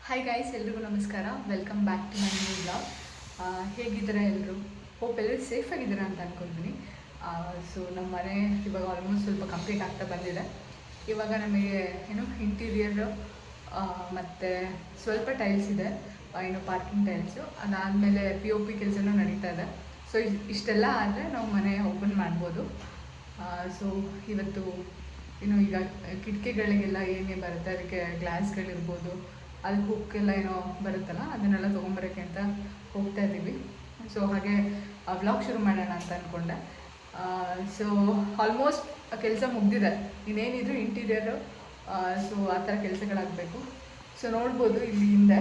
Hi guys, ಎಲ್ರಿಗೂ ನಮಸ್ಕಾರ. Welcome back to my new blog. ಹೇಗಿದ್ದೀರಾ ಎಲ್ಲರೂ? ಹೋಪ್ ಎಲ್ಲರೂ ಸೇಫಾಗಿದ್ದೀರಾ ಅಂತ ಅಂದ್ಕೊಳ್ತೀನಿ. ಸೊ ನಮ್ಮ ಮನೆ ಇವಾಗ ಆಲ್ಮೋಸ್ಟ್ ಸ್ವಲ್ಪ ಕಂಪ್ಲೀಟ್ ಆಗ್ತಾ ಬಂದಿದೆ. ಇವಾಗ ನಮಗೆ ಇಂಟೀರಿಯರು ಮತ್ತು ಸ್ವಲ್ಪ ಟೈಲ್ಸ್ ಇದೆ, ಪಾರ್ಕಿಂಗ್ ಟೈಲ್ಸು. ಅದಾದಮೇಲೆ POP ಕೆಲಸನೂ ನಡೀತಾ ಇದೆ. ಸೊ ಇಷ್ಟೆಲ್ಲ ಆದರೆ ನಾವು ಮನೆ ಓಪನ್ ಮಾಡ್ಬೋದು. ಸೊ ಇವತ್ತು ಈಗ ಕಿಟಕಿಗಳಿಗೆಲ್ಲ ಏನೇ ಬರುತ್ತೆ, ಅದಕ್ಕೆ ಗ್ಲಾಸ್ಗಳಿರ್ಬೋದು, ಅದಕ್ಕೆ ಹುಕ್ಕೆಲ್ಲ ಏನೋ ಬರುತ್ತಲ್ಲ, ಅದನ್ನೆಲ್ಲ ತೊಗೊಂಬರೋಕ್ಕೆ ಅಂತ ಹೋಗ್ತಾ ಇದ್ದೀವಿ. ಸೊ ಹಾಗೆ ವ್ಲಾಗ್ ಶುರು ಮಾಡೋಣ ಅಂತ ಅಂದ್ಕೊಂಡೆ. ಸೊ ಆಲ್ಮೋಸ್ಟ್ ಕೆಲಸ ಮುಗ್ದಿದೆ, ಇನ್ನೇನಿದ್ರು ಇಂಟೀರಿಯರು. ಸೊ ಆ ಥರ ಕೆಲಸಗಳಾಗಬೇಕು. ಸೊ ನೋಡ್ಬೋದು ಇಲ್ಲಿ ಹಿಂದೆ,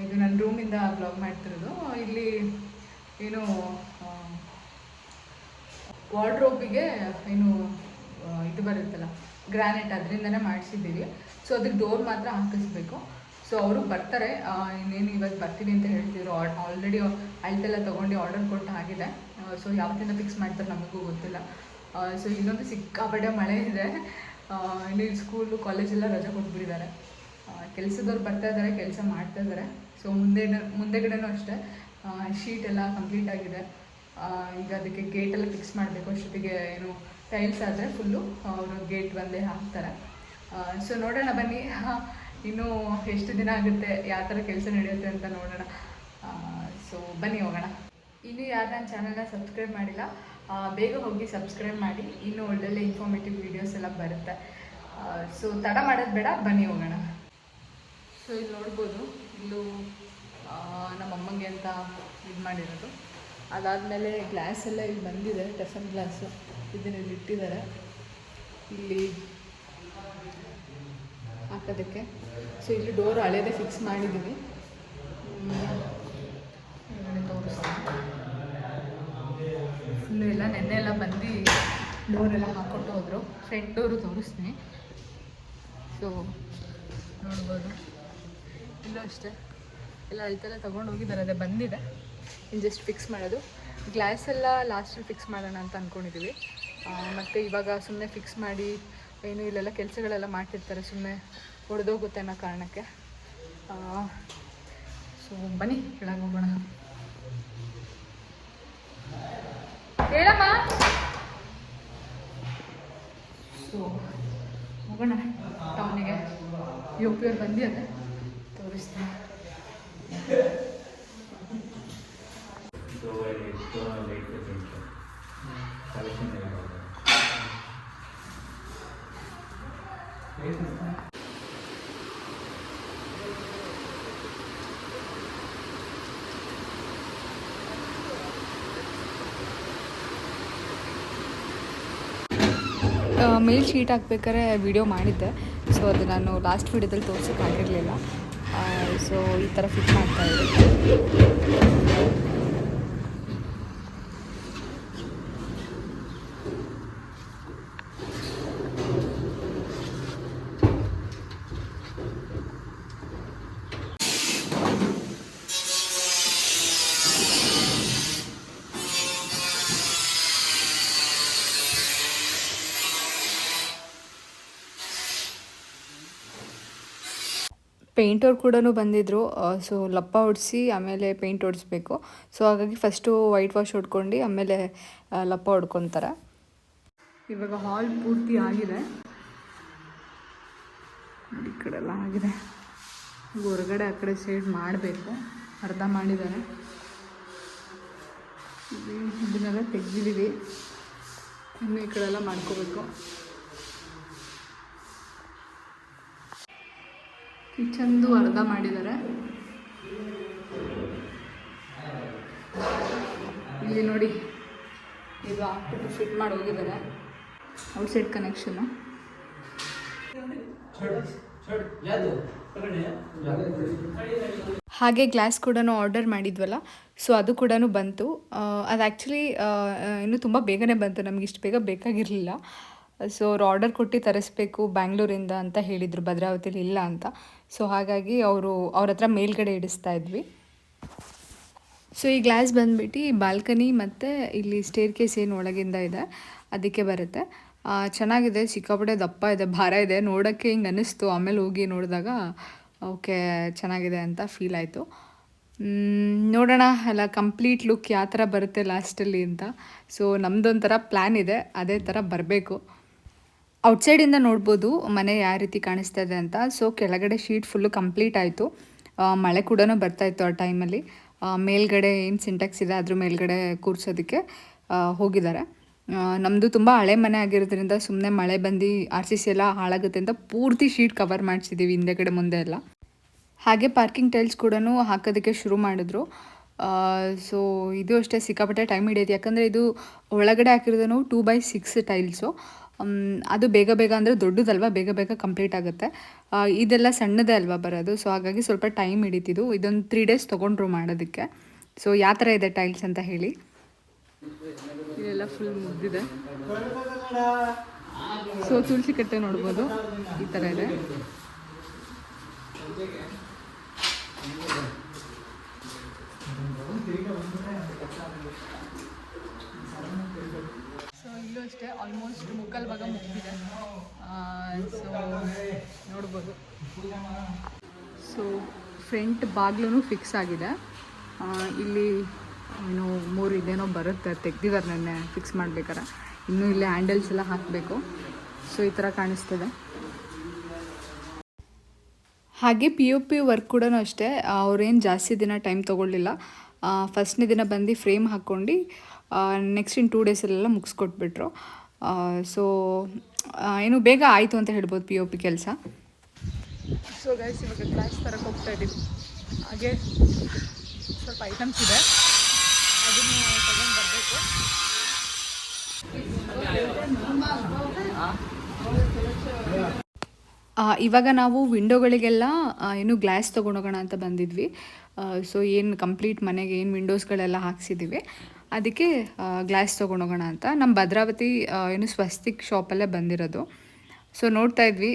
ಇದು ನನ್ನ ರೂಮಿಂದ ವ್ಲಾಗ್ ಮಾಡ್ತಿರೋದು. ಇಲ್ಲಿ ಏನು ವಾರ್ಡ್ರೋಬಿಗೆ ಇದು ಬರುತ್ತಲ್ಲ, ಗ್ರಾನೈಟ್, ಅದರಿಂದನೇ ಮಾಡಿಸಿದ್ದೀವಿ. ಸೊ ಅದಕ್ಕೆ ಡೋರ್ ಮಾತ್ರ ಹಾಕಿಸ್ಬೇಕು. ಸೊ ಅವರು ಬರ್ತಾರೆ, ಇನ್ನೇನು ಇವತ್ತು ಬರ್ತೀವಿ ಅಂತ ಹೇಳ್ತಿದ್ರು. ಆಲ್ರೆಡಿ ಅಳತೆಲ್ಲ ತೊಗೊಂಡು ಆರ್ಡರ್ ಕೊಟ್ಟು ಆಗಿದೆ. ಸೊ ಯಾವತ್ತಿಂದ ಫಿಕ್ಸ್ ಮಾಡ್ತಾರೆ ನಮಗೂ ಗೊತ್ತಿಲ್ಲ. ಸೊ ಇನ್ನೊಂದು ಸಿಕ್ಕಾಪಟ್ಟೆ ಮಳೆ ಇದೆ. ಇನ್ನು ಸ್ಕೂಲು ಕಾಲೇಜೆಲ್ಲ ರಜೆ ಕೊಟ್ಬಿಟ್ಟಿದ್ದಾರೆ. ಕೆಲಸದವ್ರು ಬರ್ತಾ ಇದ್ದಾರೆ, ಕೆಲಸ ಮಾಡ್ತಾ ಇದ್ದಾರೆ. ಸೊ ಮುಂದೆಗಡೆನೂ ಅಷ್ಟೇ ಶೀಟ್ ಎಲ್ಲ ಕಂಪ್ಲೀಟ್ ಆಗಿದೆ. ಈಗ ಅದಕ್ಕೆ ಗೇಟೆಲ್ಲ ಫಿಕ್ಸ್ ಮಾಡಬೇಕು. ಅಷ್ಟೊತ್ತಿಗೆ ಟೈಲ್ಸ್ ಆದರೆ ಫುಲ್ಲು ಅವರು ಗೇಟ್ ಬಂದೇ ಹಾಕ್ತಾರೆ. ಸೊ ನೋಡೋಣ ಬನ್ನಿ, ಇನ್ನೂ ಎಷ್ಟು ದಿನ ಆಗುತ್ತೆ, ಯಾವ ಥರ ಕೆಲಸ ನಡೆಯುತ್ತೆ ಅಂತ ನೋಡೋಣ. ಸೊ ಬನ್ನಿ ಹೋಗೋಣ. ಇನ್ನೂ ಯಾರು ನನ್ನ ಚಾನಲ್ನ ಸಬ್ಸ್ಕ್ರೈಬ್ ಮಾಡಿಲ್ಲ, ಬೇಗ ಹೋಗಿ ಸಬ್ಸ್ಕ್ರೈಬ್ ಮಾಡಿ. ಇನ್ನೂ ಒಳ್ಳೊಳ್ಳೆ ಇನ್ಫಾರ್ಮೇಟಿವ್ ವೀಡಿಯೋಸ್ ಎಲ್ಲ ಬರುತ್ತೆ. ಸೊ ತಡ ಮಾಡೋದು ಬೇಡ, ಬನ್ನಿ ಹೋಗೋಣ. ಸೊ ಇಲ್ಲಿ ನೋಡ್ಬೋದು, ಇಲ್ಲೂ ನಮ್ಮಮ್ಮಂಗೆ ಅಂತ ಇದು ಮಾಡಿರೋದು. ಅದಾದಮೇಲೆ ಗ್ಲಾಸ್ ಎಲ್ಲ ಇಲ್ಲಿ ಬಂದಿದೆ, ಟೆಫನ್ ಗ್ಲಾಸು, ಇದನ್ನ ಇಲ್ಲಿ ಇಟ್ಟಿದ್ದಾರೆ ಇಲ್ಲಿ ಹಾಕೋದಕ್ಕೆ. ಸೊ ಇಲ್ಲಿ ಡೋರ್ ಹಳೇದೇ ಫಿಕ್ಸ್ ಮಾಡಿದ್ದೀವಿ. ತೋರಿಸ್ತೀನಿ, ಫುಲ್ಲು ಎಲ್ಲ ನೆನ್ನೆ ಎಲ್ಲ ಬಂದು ಡೋರೆಲ್ಲ ಹಾಕ್ಕೊಟ್ಟು ಹೋದರು. ಫ್ರಂಟ್ ಡೋರು ತೋರಿಸ್ತೀನಿ. ಸೊ ನೋಡ್ಬೋದು, ಇಲ್ಲೂ ಅಷ್ಟೇ ಎಲ್ಲ ಅಳತೆಲ್ಲ ತೊಗೊಂಡು ಹೋಗಿದ್ದಾರೆ, ಅದೇ ಬಂದಿದೆ. ಇನ್ನು ಜಸ್ಟ್ ಫಿಕ್ಸ್ ಮಾಡೋದು. ಗ್ಲಾಸ್ ಎಲ್ಲ ಲಾಸ್ಟಲ್ಲಿ ಫಿಕ್ಸ್ ಮಾಡೋಣ ಅಂತ ಅಂದ್ಕೊಂಡಿದ್ದೀವಿ. ಮತ್ತು ಇವಾಗ ಸುಮ್ಮನೆ ಫಿಕ್ಸ್ ಮಾಡಿ ಇಲ್ಲೆಲ್ಲ ಕೆಲಸಗಳೆಲ್ಲ ಮಾಡ್ತಿರ್ತಾರೆ, ಸುಮ್ಮನೆ ಹೊಡೆದೋಗುತ್ತೆ ಅನ್ನೋ ಕಾರಣಕ್ಕೆ. ಸೊ ಬನ್ನಿ ಕೆಳಗೆ ಹೋಗೋಣ. ಹೇಳಮ್ಮ. ಸೊ ಹೋಗೋಣ ಟೌನಿಗೆ. POP ಅವ್ರು ಬಂದಿದೆ, ತೋರಿಸ್ತೀನಿ. ಮೇಲ್ ಶೀಟ್ ಹಾಕ್ಬೇಕಾದ್ರೆ ವಿಡಿಯೋ ಮಾಡಿದ್ದೆ. ಸೊ ಅದು ನಾನು ಲಾಸ್ಟ್ ವಿಡಿಯೋದಲ್ಲಿ ತೋರ್ಸೋಕ್ಕಾಗಿರಲಿಲ್ಲ. ಸೊ ಈ ಥರ ಫಿಟ್ ಮಾಡ್ತಾಯಿದ್ದೆ. ಪೇಂಟವ್ರು ಕೂಡ ಬಂದಿದ್ದರು. ಸೊ ಲಪ್ಪ ಹೊಡಿಸಿ ಆಮೇಲೆ ಪೇಂಟ್ ಹೊಡಿಸ್ಬೇಕು. ಸೊ ಹಾಗಾಗಿ ಫಸ್ಟು ವೈಟ್ ವಾಶ್ ಹೊಡ್ಕೊಂಡು ಆಮೇಲೆ ಲಪ್ಪ ಹೊಡ್ಕೊತಾರೆ. ಇವಾಗ ಹಾಲ್ ಪೂರ್ತಿ ಆಗಿದೆ, ಈ ಕಡೆ ಎಲ್ಲ ಆಗಿದೆ. ಹೊರಗಡೆ ಆ ಕಡೆ ಸೈಡ್ ಮಾಡಬೇಕು, ಅರ್ಧ ಮಾಡಿದ್ದಾರೆ. ಇದನ್ನೆಲ್ಲ ತೆಗೆದಿದ್ದೀವಿ, ಇನ್ನು ಈ ಕಡೆ ಎಲ್ಲ ಮಾಡ್ಕೋಬೇಕು. ಕಿಚನ್ದು ಅರ್ಧ ಮಾಡಿದ್ದಾರೆ. ಇಲ್ಲಿ ನೋಡಿ, ಇದು ಹಾಕ್ಬಿಟ್ಟು ಫಿಟ್ ಮಾಡಿ ಹೋಗಿದ್ದಾರೆ, ಔಟ್ಸೈಡ್ ಕನೆಕ್ಷನು. ಹಾಗೆ ಗ್ಲಾಸ್ ಕೂಡ ಆರ್ಡರ್ ಮಾಡಿದ್ವಲ್ಲ, ಸೊ ಅದು ಕೂಡ ಬಂತು. ಅದು ಆ್ಯಕ್ಚುಲಿ ಇನ್ನೂ ತುಂಬ ಬೇಗನೆ ಬಂತು, ನಮ್ಗೆ ಇಷ್ಟು ಬೇಗ ಬೇಕಾಗಿರಲಿಲ್ಲ. ಸೊ ಅವ್ರು ಆರ್ಡರ್ ಕೊಟ್ಟು ತರಿಸ್ಬೇಕು ಬ್ಯಾಂಗ್ಳೂರಿಂದ ಅಂತ ಹೇಳಿದರು, ಭದ್ರಾವತಿಲಿ ಇಲ್ಲ ಅಂತ. ಸೊ ಹಾಗಾಗಿ ಅವ್ರ ಹತ್ರ ಮೇಲ್ಗಡೆ ಇಡಿಸ್ತಾ ಇದ್ವಿ. ಸೊ ಈ ಗ್ಲಾಸ್ ಬಂದುಬಿಟ್ಟು ಬಾಲ್ಕನಿ ಮತ್ತು ಇಲ್ಲಿ ಸ್ಟೇರ್ ಕೇಸ್ ಏನು ಒಳಗಿಂದ ಇದೆ ಅದಕ್ಕೆ ಬರುತ್ತೆ. ಚೆನ್ನಾಗಿದೆ, ಸಿಕ್ಕಾಪಟ್ಟೆ ದಪ್ಪ ಇದೆ, ಭಾರ ಇದೆ. ನೋಡೋಕ್ಕೆ ಹಿಂಗೆ ಅನ್ನಿಸ್ತು, ಆಮೇಲೆ ಹೋಗಿ ನೋಡಿದಾಗ ಓಕೆ ಚೆನ್ನಾಗಿದೆ ಅಂತ ಫೀಲ್ ಆಯಿತು. ನೋಡೋಣ ಎಲ್ಲ ಕಂಪ್ಲೀಟ್ ಲುಕ್ ಯಾವ ಥರ ಬರುತ್ತೆ ಲಾಸ್ಟಲ್ಲಿ ಅಂತ. ಸೊ ನಮ್ಮದೊಂಥರ ಪ್ಲ್ಯಾನ್ ಇದೆ, ಅದೇ ಥರ ಬರಬೇಕು. ಔಟ್ಸೈಡಿಂದ ನೋಡ್ಬೋದು ಮನೆ ಯಾವ ರೀತಿ ಕಾಣಿಸ್ತಾ ಇದೆ ಅಂತ. ಸೊ ಕೆಳಗಡೆ ಶೀಟ್ ಫುಲ್ಲು ಕಂಪ್ಲೀಟ್ ಆಯಿತು. ಮಳೆ ಕೂಡ ಬರ್ತಾಯಿತ್ತು ಆ ಟೈಮಲ್ಲಿ. ಮೇಲ್ಗಡೆ ಏನು ಸಿಂಟ್ಯಾಕ್ಸ್ ಇದೆ ಅದ್ರ ಮೇಲ್ಗಡೆ ಕೂರಿಸೋದಕ್ಕೆ ಹೋಗಿದ್ದಾರೆ. ನಮ್ಮದು ತುಂಬ ಹಳೆ ಮನೆ ಆಗಿರೋದ್ರಿಂದ ಸುಮ್ಮನೆ ಮಳೆ ಬಂದು RCC ಎಲ್ಲ ಹಾಳಾಗುತ್ತೆ ಅಂತ ಪೂರ್ತಿ ಶೀಟ್ ಕವರ್ ಮಾಡಿಸಿದ್ದೀವಿ ಹಿಂದೆಗಡೆ ಮುಂದೆ ಎಲ್ಲ. ಹಾಗೆ ಪಾರ್ಕಿಂಗ್ ಟೈಲ್ಸ್ ಕೂಡ ಹಾಕೋದಕ್ಕೆ ಶುರು ಮಾಡಿದ್ರು. ಸೊ ಇದು ಅಷ್ಟೇ ಸಿಕ್ಕಾಪಟ್ಟೆ ಟೈಮ್ ಹಿಡಿಯುತ್ತೆ, ಯಾಕಂದರೆ ಇದು ಒಳಗಡೆ ಹಾಕಿರೋದು 2x6 ಟೈಲ್ಸು. ಅದು ಬೇಗ ಬೇಗ ಅಂದರೆ ದೊಡ್ಡದಲ್ವ, ಬೇಗ ಬೇಗ ಕಂಪ್ಲೀಟ್ ಆಗುತ್ತೆ. ಇದೆಲ್ಲ ಸಣ್ಣದೇ ಅಲ್ವಾ ಬರೋದು, ಸೊ ಹಾಗಾಗಿ ಸ್ವಲ್ಪ ಟೈಮ್ ಹಿಡಿತಿದ್ದು. ಇದೊಂದು 3 days ತೊಗೊಂಡ್ರು ಮಾಡೋದಕ್ಕೆ. ಸೊ ಯಾವ ಥರ ಇದೆ ಟೈಲ್ಸ್ ಅಂತ ಹೇಳಿ. ಇದೆಲ್ಲ ಫುಲ್ ಮುಗ್ದಿದೆ. ಸೊ ತುಳಸಿ ಕಟ್ಟೆ ನೋಡ್ಬೋದು, ಈ ಥರ ಇದೆ. ಸೊ ಇಲ್ಲೂ ಅಷ್ಟೇ ಆಲ್ಮೋಸ್ಟ್ ಮುಕ್ಕಾಲು ಭಾಗ ಮುಗ್ದಿದೆ. ಸೊ ನೋಡ್ಬೋದು. ಸೊ ಫ್ರಂಟ್ ಬಾಗಿಲು ಫಿಕ್ಸ್ ಆಗಿದೆ. ಇಲ್ಲಿ ಏನು 3 ಇದೇನೋ ಬರುತ್ತೆ, ತೆಗ್ದಿದ್ದಾರೆ ನೆನ್ನೆ ಫಿಕ್ಸ್ ಮಾಡ್ಬೇಕಾರೆ. ಇನ್ನೂ ಇಲ್ಲೇ ಹ್ಯಾಂಡಲ್ಸ್ ಎಲ್ಲ ಹಾಕಬೇಕು. ಸೊ ಈ ಥರ ಕಾಣಿಸ್ತದೆ. ಹಾಗೆ POP ವರ್ಕ್ ಕೂಡ ಅಷ್ಟೇ, ಅವ್ರೇನು ಜಾಸ್ತಿ ದಿನ ಟೈಮ್ ತೊಗೊಳ್ಳಿಲ್ಲ. ಫಸ್ಟ್ನೇ ದಿನ ಬಂದು ಫ್ರೇಮ್ ಹಾಕ್ಕೊಂಡು ನೆಕ್ಸ್ಟ್ ಇನ್ 2 ಡೇಸಲ್ಲೆಲ್ಲ ಮುಗಿಸ್ಕೊಟ್ಬಿಟ್ರು. ಸೊ ಏನು ಬೇಗ ಆಯಿತು ಅಂತ ಹೇಳ್ಬೋದು POP ಕೆಲಸ. ಸೊ ಗೈಸ್, ಇವಾಗ ಗ್ಲಾಸ್ ತರಕ್ಕೆ ಹೋಗ್ತಾ ಇದ್ದೀವಿ. ಹಾಗೆ ಸ್ವಲ್ಪ ಐಟಮ್ಸ್ ಇದೆ, ಅದನ್ನು ತಗೊಂಡು ಬರಬೇಕು. ಇವಾಗ ನಾವು ವಿಂಡೋಗಳಿಗೆಲ್ಲ ಏನು ಗ್ಲಾಸ್ ತೊಗೊಂಡೋಗೋಣ ಅಂತ ಬಂದಿದ್ವಿ. ಸೊ ಏನು ಕಂಪ್ಲೀಟ್ ಮನೆಗೆ ಏನು ವಿಂಡೋಸ್ಗಳೆಲ್ಲ ಹಾಕ್ಸಿದ್ದೀವಿ, ಅದಕ್ಕೆ ಗ್ಲಾಸ್ ತೊಗೊಂಡೋಗೋಣ ಅಂತ ನಮ್ಮ ಭದ್ರಾವತಿ ಏನು ಸ್ವಸ್ತಿಕ್ ಶಾಪಲ್ಲೇ ಬಂದಿರೋದು. ಸೊ ನೋಡ್ತಾ ಇದ್ವಿ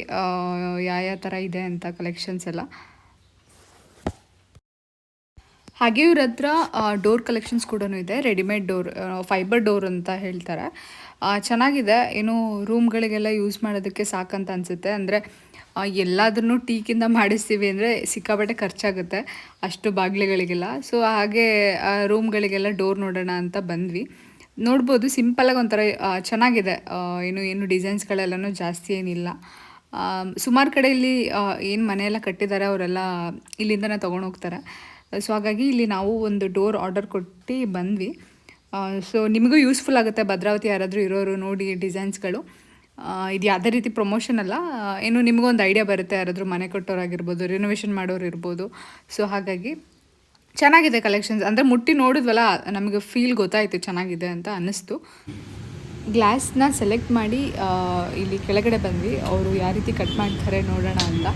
ಯಾವ ಥರ ಇದೆ ಅಂತ ಕಲೆಕ್ಷನ್ಸ್ ಎಲ್ಲ. ಹಾಗೆ ಇವ್ರ ಹತ್ರ ಡೋರ್ ಕಲೆಕ್ಷನ್ಸ್ ಕೂಡ ಇದೆ. ರೆಡಿಮೇಡ್ ಡೋರ್, ಫೈಬರ್ ಡೋರ್ ಅಂತ ಹೇಳ್ತಾರೆ. ಚೆನ್ನಾಗಿದೆ. ಏನು ರೂಮ್ಗಳಿಗೆಲ್ಲ ಯೂಸ್ ಮಾಡೋದಕ್ಕೆ ಸಾಕಂತ ಅನಿಸುತ್ತೆ. ಅಂದರೆ ಎಲ್ಲದನ್ನು ಟೀಕಿಂದ ಮಾಡಿಸ್ತೀವಿ ಅಂದರೆ ಸಿಕ್ಕಾಪಟ್ಟೆ ಖರ್ಚಾಗುತ್ತೆ ಅಷ್ಟು ಬಾಗಿಲುಗಳಿಗೆಲ್ಲ. ಸೊ ಹಾಗೆ ರೂಮ್ಗಳಿಗೆಲ್ಲ ಡೋರ್ ನೋಡೋಣ ಅಂತ ಬಂದ್ವಿ. ನೋಡ್ಬೋದು ಸಿಂಪಲಾಗಿ ಒಂಥರ ಚೆನ್ನಾಗಿದೆ. ಏನು ಡಿಸೈನ್ಸ್ಗಳೆಲ್ಲನೂ ಜಾಸ್ತಿ ಏನಿಲ್ಲ. ಸುಮಾರು ಕಡೆ ಇಲ್ಲಿ ಏನು ಮನೆಯೆಲ್ಲ ಕಟ್ಟಿದ್ದಾರೆ ಅವರೆಲ್ಲ ಇಲ್ಲಿಂದನೇ ತೊಗೊಂಡೋಗ್ತಾರೆ. ಸೊ ಹಾಗಾಗಿ ಇಲ್ಲಿ ನಾವು ಒಂದು ಡೋರ್ ಆರ್ಡರ್ ಕೊಟ್ಟು ಬಂದ್ವಿ. ಸೊ ನಿಮಗೂ ಯೂಸ್ಫುಲ್ ಆಗುತ್ತೆ, ಭದ್ರಾವತಿ ಯಾರಾದರೂ ಇರೋರು ನೋಡಿ ಡಿಸೈನ್ಸ್ಗಳು. ಇದು ಯಾವುದೇ ರೀತಿ ಪ್ರಮೋಷನ್ ಅಲ್ಲ, ಏನು ನಿಮಗೂ ಒಂದು ಐಡಿಯಾ ಬರುತ್ತೆ, ಯಾರಾದರೂ ಮನೆ ಕಟ್ಟೋರಾಗಿರ್ಬೋದು, ರಿನೋವೇಷನ್ ಮಾಡೋರು ಇರ್ಬೋದು. ಸೊ ಹಾಗಾಗಿ ಚೆನ್ನಾಗಿದೆ ಕಲೆಕ್ಷನ್ಸ್. ಅಂದರೆ ಮುಟ್ಟಿ ನೋಡಿದ್ವಲ್ಲ, ನಮಗೆ ಫೀಲ್ ಗೊತ್ತಾಯಿತು ಚೆನ್ನಾಗಿದೆ ಅಂತ ಅನ್ನಿಸ್ತು. ಗ್ಲಾಸ್ನ ಸೆಲೆಕ್ಟ್ ಮಾಡಿ ಇಲ್ಲಿ ಕೆಳಗಡೆ ಬಂದ್ವಿ. ಅವರು ಯಾವ ರೀತಿ ಕಟ್ ಮಾಡ್ತಾರೆ ನೋಡೋಣ ಅಂತ.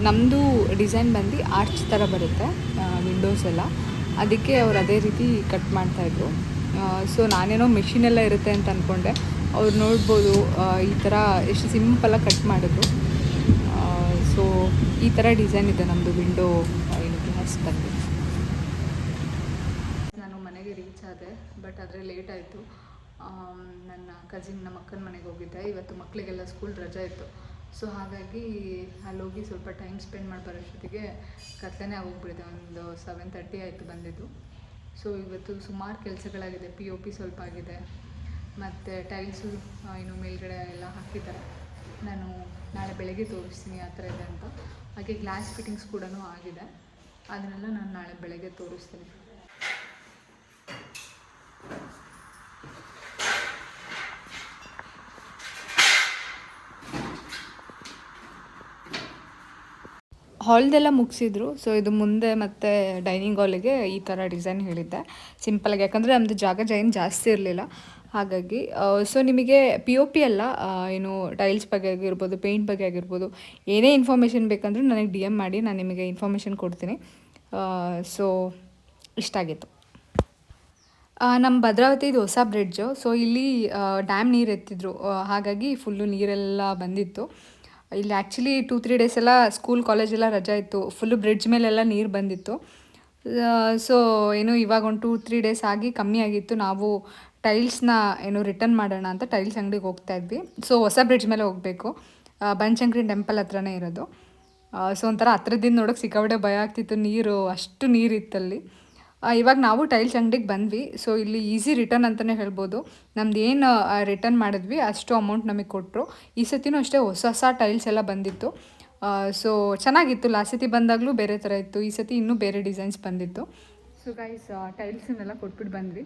ನಮ್ಮದು ಡಿಸೈನ್ ಬಂದು ಆರ್ಚ್ ಥರ ಬರುತ್ತೆ ವಿಂಡೋಸ್ ಎಲ್ಲ, ಅದಕ್ಕೆ ಅವ್ರು ಅದೇ ರೀತಿ ಕಟ್ ಮಾಡ್ತಾಯಿದ್ರು. ಸೊ ನಾನೇನೋ ಮೆಷಿನೆಲ್ಲ ಇರುತ್ತೆ ಅಂತ ಅಂದ್ಕೊಂಡೆ. ಅವ್ರು ನೋಡ್ಬೋದು ಈ ಥರ ಎಷ್ಟು ಸಿಂಪಲಾಗಿ ಕಟ್ ಮಾಡಿದ್ರು. ಸೊ ಈ ಥರ ಡಿಸೈನ್ ಇದೆ ನಮ್ಮದು ವಿಂಡೋ ಏನು ಗ್ಲಾಸ್ ಬಂದು. ನಾನು ಮನೆಗೆ ರೀಚ್ ಆದೆ, ಬಟ್ ಆದರೆ ಲೇಟ್ ಆಯಿತು. ನನ್ನ ನಮ್ಮ ಅಕ್ಕನ ಮನೆಗೆ ಹೋಗಿದ್ದೆ. ಇವತ್ತು ಮಕ್ಕಳಿಗೆಲ್ಲ ಸ್ಕೂಲ್ ರಜೆ ಇತ್ತು. ಸೊ ಹಾಗಾಗಿ ಅಲ್ಲೋಗಿ ಸ್ವಲ್ಪ ಟೈಮ್ ಸ್ಪೆಂಡ್ ಮಾಡಿ ಬರೋಷ್ಟೊತ್ತಿಗೆ ಕತ್ಲೆನೇ ಆಗೋಗ್ಬಿಟ್ಟಿದೆ. ಒಂದು 7:30 ಆಯಿತು ಬಂದಿದ್ದು. ಸೊ ಇವತ್ತು ಸುಮಾರು ಕೆಲಸಗಳಾಗಿದೆ. POP ಸ್ವಲ್ಪ ಆಗಿದೆ, ಮತ್ತು ಟೈಲ್ಸು ಇನ್ನು ಮೇಲ್ಗಡೆ ಎಲ್ಲ ಹಾಕಿದ್ದಾರೆ. ನಾನು ನಾಳೆ ಬೆಳಗ್ಗೆ ತೋರಿಸ್ತೀನಿ ಆ ಥರ ಇದೆ ಅಂತ. ಹಾಗೆ ಗ್ಲಾಸ್ ಫಿಟ್ಟಿಂಗ್ಸ್ ಕೂಡ ಆಗಿದೆ, ಅದನ್ನೆಲ್ಲ ನಾನು ನಾಳೆ ಬೆಳಗ್ಗೆ ತೋರಿಸ್ತೀನಿ. ಹಾಲ್ದೆಲ್ಲ ಮುಗಿಸಿದ್ರು. ಸೊ ಇದು ಮುಂದೆ ಮತ್ತು ಡೈನಿಂಗ್ ಹಾಲಿಗೆ ಈ ಥರ ಡಿಸೈನ್ ಹೇಳಿದ್ದೆ ಸಿಂಪಲಾಗಿ, ಯಾಕಂದರೆ ನಮ್ಮದು ಜಾಗ ಜಾಸ್ತಿ ಇರಲಿಲ್ಲ. ಹಾಗಾಗಿ ಸೊ ನಿಮಗೆ POP ಅಲ್ಲ, ಏನು ಟೈಲ್ಸ್ ಬಗ್ಗೆ ಆಗಿರ್ಬೋದು, ಪೇಂಟ್ ಬಗ್ಗೆ ಆಗಿರ್ಬೋದು, ಏನೇ ಇನ್ಫಾರ್ಮೇಷನ್ ಬೇಕಂದ್ರೂ ನನಗೆ DM ಮಾಡಿ, ನಾನು ನಿಮಗೆ ಇನ್ಫಾರ್ಮೇಷನ್ ಕೊಡ್ತೀನಿ. ಸೊ ಇಷ್ಟ ಆಗಿತ್ತು. ನಮ್ಮ ಭದ್ರಾವತಿದು ಹೊಸ ಬ್ರಿಡ್ಜು. ಸೊ ಇಲ್ಲಿ ಡ್ಯಾಮ್ ನೀರು ಎತ್ತಿದ್ರು, ಹಾಗಾಗಿ ಫುಲ್ಲು ನೀರೆಲ್ಲ ಬಂದಿತ್ತು. ಇಲ್ಲಿ ಆ್ಯಕ್ಚುಲಿ 2-3 ಡೇಸ್ ಎಲ್ಲ ಸ್ಕೂಲ್ ಕಾಲೇಜೆಲ್ಲ ರಜೆ ಇತ್ತು. ಫುಲ್ಲು ಬ್ರಿಡ್ಜ್ ಮೇಲೆಲ್ಲ ನೀರು ಬಂದಿತ್ತು. ಸೊ ಏನು ಇವಾಗ ಒಂದು 2-3 ಡೇಸ್ ಆಗಿ ಕಮ್ಮಿ ಆಗಿತ್ತು. ನಾವು ಟೈಲ್ಸ್ನ ಏನು ರಿಟರ್ನ್ ಮಾಡೋಣ ಅಂತ ಟೈಲ್ಸ್ ಅಂಗಡಿಗೆ ಹೋಗ್ತಾ ಇದ್ವಿ. ಸೊ ಹೊಸ ಬ್ರಿಡ್ಜ್ ಮೇಲೆ ಹೋಗಬೇಕು, ಬನಶಂಕರಿ ಟೆಂಪಲ್ ಹತ್ರನೇ ಇರೋದು. ಸೊ ಒಂಥರ ಹತ್ರದಿಂದ ನೋಡೋಕೆ ಸಿಕ್ಕಾಪಟ್ಟೆ ಭಯ ಆಗ್ತಿತ್ತು, ನೀರು ಅಷ್ಟು ನೀರಿತ್ತಲ್ಲಿ. ಇವಾಗ ನಾವು ಟೈಲ್ಸ್ ಅಂಗಡಿಗೆ ಬಂದ್ವಿ. ಸೊ ಇಲ್ಲಿ ಈಸಿ ರಿಟರ್ನ್ ಅಂತಲೇ ಹೇಳ್ಬೋದು. ನಮ್ದು ಏನು ರಿಟರ್ನ್ ಮಾಡಿದ್ವಿ ಅಷ್ಟು ಅಮೌಂಟ್ ನಮಗೆ ಕೊಟ್ಟರು. ಈ ಸತಿನೂ ಅಷ್ಟೇ ಹೊಸ ಟೈಲ್ಸ್ ಎಲ್ಲ ಬಂದಿತ್ತು. ಸೊ ಚೆನ್ನಾಗಿತ್ತು. ಲಾಸ್ಟ್ ಸತಿ ಬಂದಾಗಲೂ ಬೇರೆ ಥರ ಇತ್ತು, ಈ ಸತಿ ಇನ್ನೂ ಬೇರೆ ಡಿಸೈನ್ಸ್ ಬಂದಿತ್ತು. ಸೊ ಗೈಸ್ ಟೈಲ್ಸನ್ನೆಲ್ಲ ಕೊಟ್ಬಿಟ್ಟು ಬಂದ್ವಿ.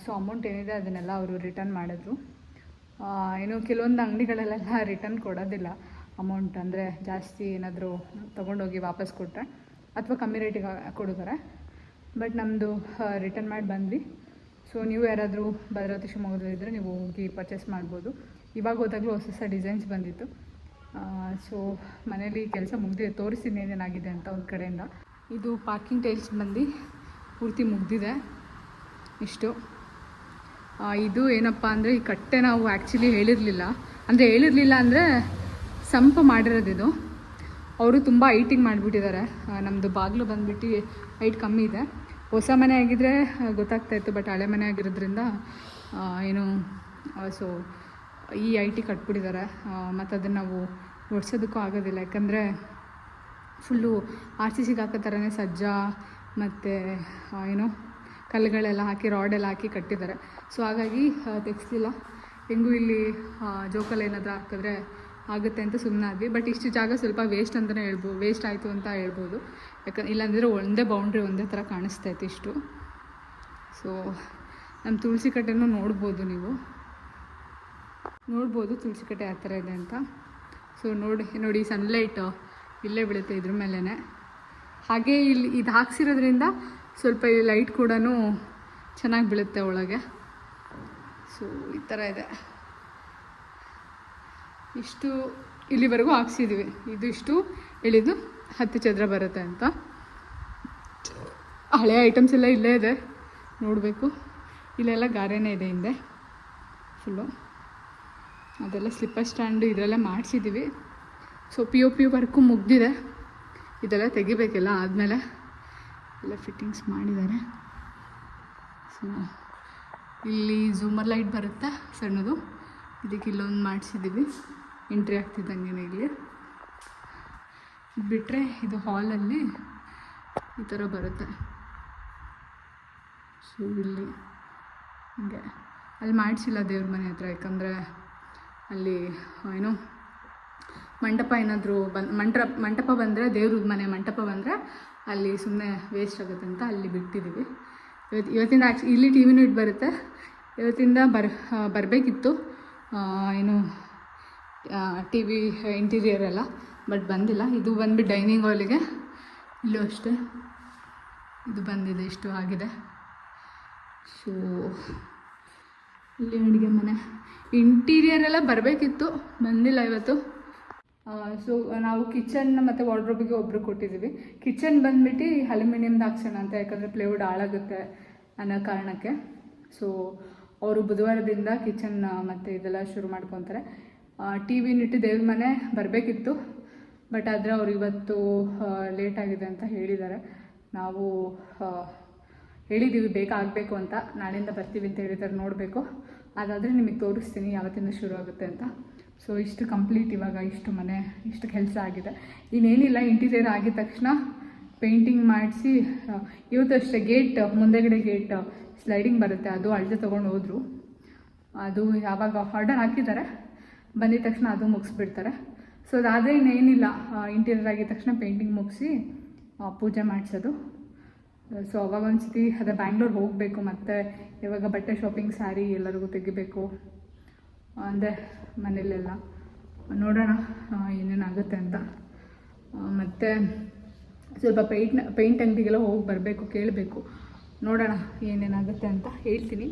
ಸೊ ಅಮೌಂಟ್ ಏನಿದೆ ಅದನ್ನೆಲ್ಲ ಅವರು ರಿಟರ್ನ್ ಮಾಡಿದ್ರು. ಏನು ಕೆಲವೊಂದು ಅಂಗಡಿಗಳಲ್ಲೆಲ್ಲ ರಿಟರ್ನ್ ಕೊಡೋದಿಲ್ಲ ಅಮೌಂಟ್, ಅಂದರೆ ಜಾಸ್ತಿ ಏನಾದರೂ ತೊಗೊಂಡೋಗಿ ವಾಪಸ್ ಕೊಟ್ಟರೆ ಅಥವಾ ಕಮ್ಮಿ ರೇಟಿಗೆ ಕೊಡ್ತಾರೆ. ಬಟ್ ನಮ್ಮದು ರಿಟರ್ನ್ ಮಾಡಿ ಬಂದ್ವಿ. ಸೊ ನೀವು ಯಾರಾದರೂ ಭದ್ರಾವತಿ ಶಿವಮೊಗ್ಗದಲ್ಲಿದ್ದರೆ ನೀವು ಹೋಗಿ ಪರ್ಚೇಸ್ ಮಾಡ್ಬೋದು. ಇವಾಗ ಹೋದಾಗಲೂ ಹೊಸ ಡಿಸೈನ್ಸ್ ಬಂದಿತ್ತು. ಸೊ ಮನೇಲಿ ಕೆಲಸ ಮುಗಿದಿದೆ, ತೋರಿಸ್ತೀನಿ ಏನೇನಾಗಿದೆ ಅಂತ ಒಂದು ಕಡೆಯಿಂದ. ಇದು ಪಾರ್ಕಿಂಗ್ ಟೈಲ್ಸ್ ಬಂದು ಪೂರ್ತಿ ಮುಗ್ದಿದೆ ಇಷ್ಟು. ಇದು ಏನಪ್ಪ ಅಂದರೆ ಈ ಕಟ್ಟೆ ನಾವು ಆ್ಯಕ್ಚುಲಿ ಹೇಳಿರಲಿಲ್ಲ ಅಂದರೆ ಸಂಪ ಮಾಡಿರೋದಿದು. ಅವರು ತುಂಬ ಹೈಟಿಂಗ್ ಮಾಡಿಬಿಟ್ಟಿದ್ದಾರೆ. ನಮ್ಮದು ಬಾಗಿಲು ಬಂದುಬಿಟ್ಟು ಹೈಟ್ ಕಮ್ಮಿ ಇದೆ. ಹೊಸ ಮನೆ ಆಗಿದ್ದರೆ ಗೊತ್ತಾಗ್ತಾಯಿತ್ತು, ಬಟ್ ಹಳೆ ಮನೆ ಆಗಿರೋದ್ರಿಂದ ಏನು ಸೊ ಈ ಹೈಟಿಗೆ ಕಟ್ಬಿಟ್ಟಿದ್ದಾರೆ. ಮತ್ತು ಅದನ್ನು ನಾವು ಒಡ್ಸೋದಕ್ಕೂ ಆಗೋದಿಲ್ಲ, ಯಾಕಂದರೆ ಫುಲ್ಲು RCCಗೆ ಹಾಕೋ ಥರನೇ ಸಜ್ಜ ಮತ್ತು ಏನು ಕಲ್ಲುಗಳೆಲ್ಲ ಹಾಕಿ ರಾಡೆಲ್ಲ ಹಾಕಿ ಕಟ್ಟಿದ್ದಾರೆ. ಸೊ ಹಾಗಾಗಿ ತೆಗೆಸ್ಲಿಲ್ಲ. ಹೆಂಗೂ ಇಲ್ಲಿ ಜೋಕಲ್ಲಿ ಏನಾದರೂ ಹಾಕಿದ್ರೆ ಆಗುತ್ತೆ ಅಂತ ಸುಮ್ಮನೆ ಆದ್ವಿ. ಬಟ್ ಇಷ್ಟು ಜಾಗ ಸ್ವಲ್ಪ ವೇಸ್ಟ್ ಅಂತಲೇ ವೇಸ್ಟ್ ಆಯಿತು ಅಂತ ಹೇಳ್ಬೋದು. ಯಾಕಂದ್ರೆ ಇಲ್ಲಾಂದರೆ ಒಂದೇ ಬೌಂಡ್ರಿ ಒಂದೇ ಥರ ಕಾಣಿಸ್ತಾ ಇತ್ತು ಇಷ್ಟು. ಸೊ ನಮ್ಮ ತುಳಸಿ ಕಟ್ಟೆನೂ ನೋಡ್ಬೋದು ತುಳಸಿ ಕಟ್ಟೆ ಯಾವ ಥರ ಇದೆ ಅಂತ. ಸೊ ನೋಡಿ ಸನ್ಲೈಟ್ ಇಲ್ಲೇ ಬೀಳುತ್ತೆ ಇದ್ರ ಮೇಲೇ. ಹಾಗೆ ಇಲ್ಲಿ ಇದು ಹಾಕ್ಸಿರೋದ್ರಿಂದ ಸ್ವಲ್ಪ ಈ ಲೈಟ್ ಕೂಡ ಚೆನ್ನಾಗಿ ಬೀಳುತ್ತೆ ಒಳಗೆ. ಸೊ ಈ ಥರ ಇದೆ. ಇಷ್ಟು ಇಲ್ಲಿವರೆಗೂ ಹಾಕ್ಸಿದ್ವಿ. ಇದು ಇಷ್ಟು ಇಳಿದು 10 ಚದರ ಬರುತ್ತೆ ಅಂತ. ಹಳೆಯ ಐಟಮ್ಸ್ ಎಲ್ಲ ಇಲ್ಲೇ ಇದೆ, ನೋಡಬೇಕು. ಇಲ್ಲೆಲ್ಲ ಗಾರೆನೇ ಇದೆ ಹಿಂದೆ ಫುಲ್ಲು. ಅದೆಲ್ಲ ಸ್ಲಿಪ್ಪರ್ ಸ್ಟ್ಯಾಂಡು ಇದೆಲ್ಲ ಮಾಡಿಸಿದ್ದೀವಿ. ಸೊ POP ವರ್ಕು ಮುಗ್ದಿದೆ. ಇದೆಲ್ಲ ತೆಗಿಬೇಕೆಲ್ಲ ಆದಮೇಲೆ ಎಲ್ಲ ಫಿಟ್ಟಿಂಗ್ಸ್ ಮಾಡಿದ್ದಾರೆ. ಸೊ ಇಲ್ಲಿ ಝೂಮರ್ ಲೈಟ್ ಬರುತ್ತೆ ಸಣ್ಣದು, ಇದಕ್ಕೆ ಇಲ್ಲೊಂದು ಮಾಡಿಸಿದ್ದೀವಿ ಎಂಟ್ರಿ ಆಗ್ತಿದ್ದಂಗೆ. ಇಲ್ಲಿ ಬಿಟ್ಟರೆ ಇದು ಹಾಲಲ್ಲಿ ಈ ಥರ ಬರುತ್ತೆ. ಸೊ ಇಲ್ಲಿ ಹಿಂಗೆ ಅಲ್ಲಿ ಮಾಡಿಸಿಲ್ಲ ದೇವ್ರ ಮನೆ ಹತ್ರ, ಯಾಕಂದರೆ ಅಲ್ಲಿ ಏನು ಮಂಟಪ ಏನಾದರೂ ಮಂಟಪ ಬಂದರೆ ದೇವ್ರ ಮನೆ ಮಂಟಪ ಬಂದರೆ ಅಲ್ಲಿ ಸುಮ್ಮನೆ ವೇಸ್ಟ್ ಆಗುತ್ತೆ ಅಂತ ಅಲ್ಲಿ ಬಿಟ್ಟಿದ್ದೀವಿ. ಇವತ್ತಿಂದ ಇಲ್ಲಿ TV ಇಟ್ಟು ಬರುತ್ತೆ. ಇವತ್ತಿಂದ ಬರಬೇಕಿತ್ತು ಏನು TV ಇಂಟೀರಿಯರ್ ಎಲ್ಲ, ಬಟ್ ಬಂದಿಲ್ಲ. ಇದು ಬಂದುಬಿಟ್ಟು ಡೈನಿಂಗ್ ಹಾಲಿಗೆ, ಇಲ್ಲೂ ಅಷ್ಟೇ ಇದು ಬಂದಿದೆ, ಇಷ್ಟು ಆಗಿದೆ. ಸೊ ಇಲ್ಲಿ ಅಡುಗೆ ಮನೆ ಇಂಟೀರಿಯರ್ ಎಲ್ಲ ಬರಬೇಕಿತ್ತು, ಬಂದಿಲ್ಲ ಇವತ್ತು. ಸೊ ನಾವು ಕಿಚನ್ ಮತ್ತು ವಾರ್ಡ್ರೋಬಿಗೆ ಒಬ್ಬರು ಕೊಟ್ಟಿದ್ದೀವಿ. ಕಿಚನ್ ಬಂದುಬಿಟ್ಟು ಅಲ್ಯೂಮಿನಿಯಮ್ದು ಹಾಕ್ಸೋಣ ಅಂತ, ಯಾಕಂದರೆ ಪ್ಲೇವುಡ್ ಹಾಳಾಗುತ್ತೆ ಅನ್ನೋ ಕಾರಣಕ್ಕೆ. ಸೊ ಅವರು ಬುಧವಾರದಿಂದ ಕಿಚನ್ ಮತ್ತು ಇದೆಲ್ಲ ಶುರು ಮಾಡ್ಕೊತಾರೆ. TV ಇಟ್ಟು ದೇವ್ರ ಮನೆ ಬರಬೇಕಿತ್ತು, ಬಟ್ ಆದರೆ ಅವ್ರು ಇವತ್ತು ಲೇಟ್ ಆಗಿದೆ ಅಂತ ಹೇಳಿದ್ದಾರೆ. ನಾವು ಹೇಳಿದ್ದೀವಿ ಬೇಗ ಆಗಬೇಕು ಅಂತ, ನಾಳೆಯಿಂದ ಬರ್ತೀವಿ ಅಂತ ಹೇಳಿದ್ದಾರೆ. ನೋಡಬೇಕು, ಅದಾದರೆ ನಿಮಗೆ ತೋರಿಸ್ತೀನಿ ಯಾವತ್ತಿಂದ ಶುರು ಆಗುತ್ತೆ ಅಂತ. ಸೊ ಇಷ್ಟು ಕಂಪ್ಲೀಟ್ ಇವಾಗ ಇಷ್ಟು ಮನೆ ಇಷ್ಟು ಕೆಲಸ ಆಗಿದೆ. ಇನ್ನೇನಿಲ್ಲ, ಇಂಟೀರಿಯರ್ ಆಗಿದ ತಕ್ಷಣ ಪೇಂಟಿಂಗ್ ಮಾಡಿಸಿ ಇವತ್ತು ಅಷ್ಟೇ ಗೇಟ್ ಮುಂದೆಗಡೆ ಗೇಟ್ ಸ್ಲೈಡಿಂಗ್ ಬರುತ್ತೆ, ಅದು ಅಳತೆ ತೊಗೊಂಡು ಹೋದರು. ಅದು ಯಾವಾಗ ಆರ್ಡರ್ ಹಾಕಿದ್ದಾರೆ, ಬಂದಿದ ತಕ್ಷಣ ಅದು ಮುಗಿಸ್ಬಿಡ್ತಾರೆ. ಸೊ ಅದಾದರೆ ಇನ್ನೇನಿಲ್ಲ, ಇಂಟೀರಿಯರ್ ಆಗಿದ ತಕ್ಷಣ ಪೇಂಟಿಂಗ್ ಮುಗಿಸಿ ಪೂಜೆ ಮಾಡಿಸೋದು. ಸೊ ಅವಾಗ ಒಂದು ಸತಿ ಅದೇ ಬ್ಯಾಂಗ್ಳೂರ್ ಹೋಗಬೇಕು, ಮತ್ತು ಇವಾಗ ಬಟ್ಟೆ ಶಾಪಿಂಗ್ ಸ್ಯಾರಿ ಎಲ್ಲರಿಗೂ ತೆಗಿಬೇಕು ಅಂದರೆ ಮನೇಲೆಲ್ಲ ನೋಡೋಣ ಏನೇನಾಗುತ್ತೆ ಅಂತ. ಮತ್ತು ಸ್ವಲ್ಪ ಪೇಂಟ್ ಅಂಗಡಿಗೆಲ್ಲ ಹೋಗಿ ಬರಬೇಕು, ಕೇಳಬೇಕು, ನೋಡೋಣ ಏನೇನಾಗುತ್ತೆ ಅಂತ ಹೇಳ್ತೀನಿ.